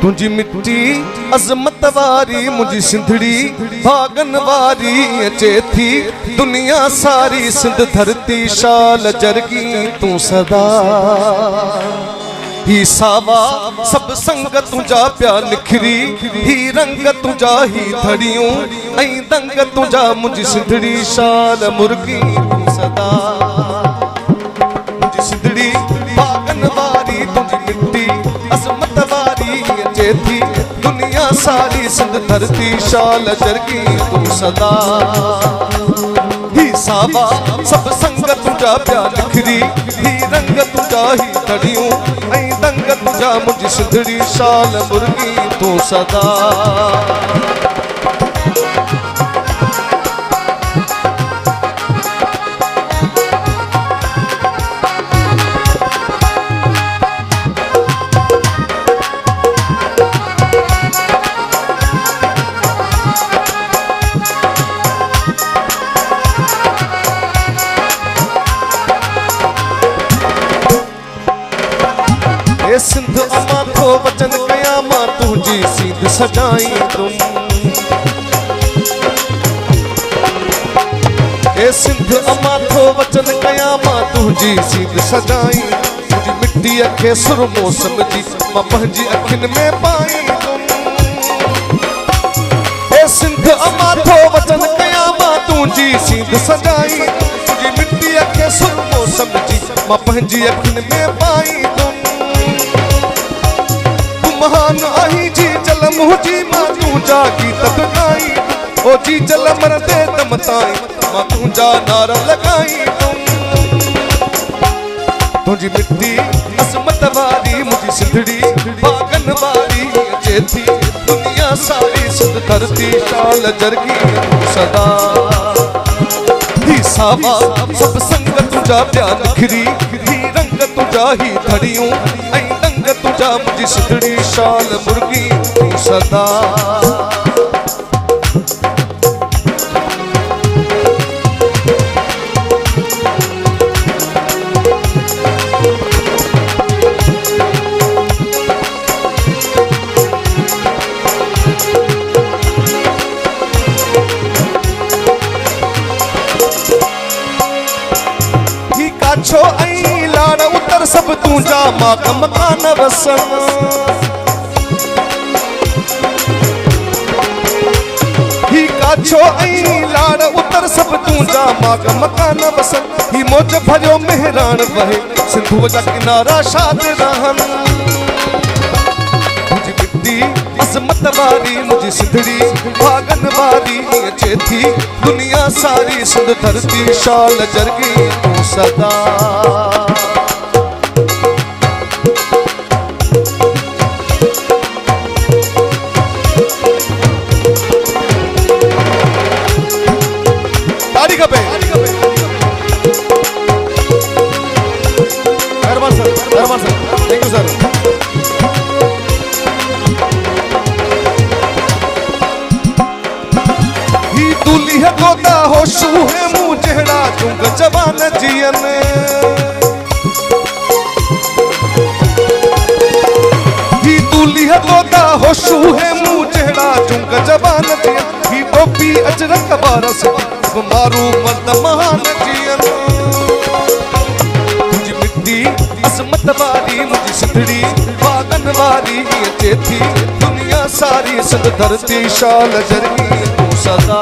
तुझी मिट्टी अजमत वारी मुझी सिंधड़ी भागन वारी अचे थी दुनिया सारी सिंध धरती शाल जरगी तू सदा ही सावा सब संग तुझा प्या निखरी ही रंग तुझा ही धड़ियों ऐं दंग तुझा मुझी सिंधड़ी शाल मुर्गी तू सदा मुझी सिंधड़ी भागन वारी तुझी मिट्टी अजमत वारी अचे थी दुनिया सारी सिंध धरती शाल जरगी तू सदा ही सावा सब संग तुझा प्या निखरी ही रंग तुझा ही धड़ियों ऐं दंग तुझा मुझी सिंधड़ी शाल मुर्गी तू सदा सिंध अमा थो वचन कया मां तुझी सीध सजाई तुम ए सिंध अमा थो वचन कया मां तुझी सीध सजाई तुझी मिट्टी के सुरमो समझी मां पंहिंजी अखिन में पाई तुम ए सिंध अमा थो वचन कया मां तुझी सीध सजाई तुझी मिट्टी के सुरमो समझी मां पंहिंजी अखिन में पाई तुम महान आही जी जल मुझी मां तुझा गीत गाई ओ जी जल मरदे दम ताई मां तुझा नारा लगाई तुझी मिट्टी अजमत वारी मुझी सिंधड़ी भागन वारी अचे थी दुनिया सारी सिंध धरती शाल जरगी सदा ही सावा सब संग तुझा प्या निखरी ही रंग तुझा ही धड़ियों ऐं दंग तुझा मुझी सिंधड़ी शाल मुर्गी तू सदा ही काछो ऐं लाड़ उतर सब तुझा माग मकान वसन ही काछो ऐं लाड़ उतर सब तुझा माग मकान वसन ही मौज भरियो मेहरान वहे सिंधु जा किनारा शाद रहन मुझी मिट्टी अजमत वारी मुझी सिंधड़ी भागन वारी अचे थी दुनिया सारी सिंध धरती शाल जरगी तू सदा थैंक यू सर ही दूल्ही है गोदा हो शू है मुँह जहड़ा जुंग जवान जियन ही दूल्ही है गोदा हो शू है मुँह जहड़ा जुंग जवान जियन ही टोपी अजरक बारस मारू मत महान जियन तुझी मिट्टी अजमत वारी मुझी सिंधड़ी भागन वारी अचे थी दुनिया सारी सिंध धरती शाल जरगी तू सदा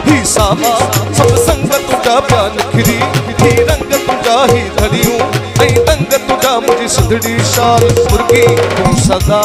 ही सावा सब संग तुझा प्या निखरी ही रंग तुझा ही धड़ियों ऐं दंग तुझा मुझी सिंधड़ी शाल मुर्गी तू सदा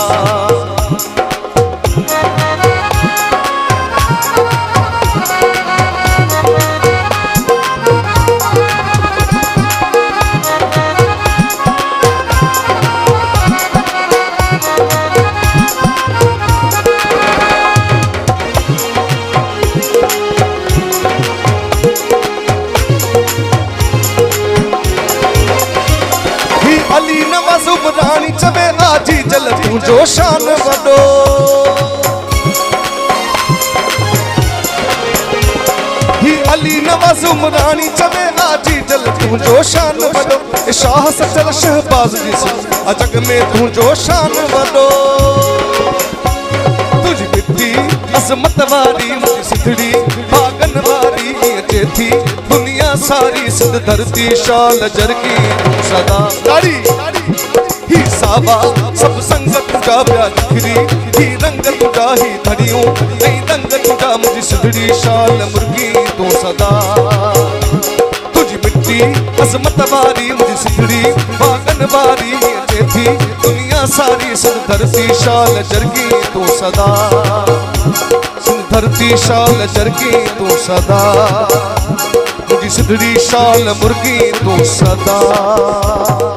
अली नवाज़ रानी चवे आजी जल तुझो शान वडो ही अली नवाज़ रानी चवे आजी जल तुझो शान वडो शाह सचल शहबाज जिस अजग में तुझो शान वडो अजमत वारी मुझी सिंधड़ी भागन वारी अचे थी दुनिया सारी सिंध धरती शाल जरगी सदा दाड़ी ही सावा सब संगत तुझा प्या निखरी ही रंग तुझा ही धड़ियों नहीं रंग तुझा मुझी सिंधड़ी शाल मुर्गी तो सदा तुझी मिट्टी अजमत वारी मुझी सिंधड़ी भागन वारी अचे थी दुनिया सारी सिंध धरती शाल जरगी तो सदा सिंध धरती शाल जरगी तो सदा मुझी सिंधड़ी शाल मुर्गी तो सदा।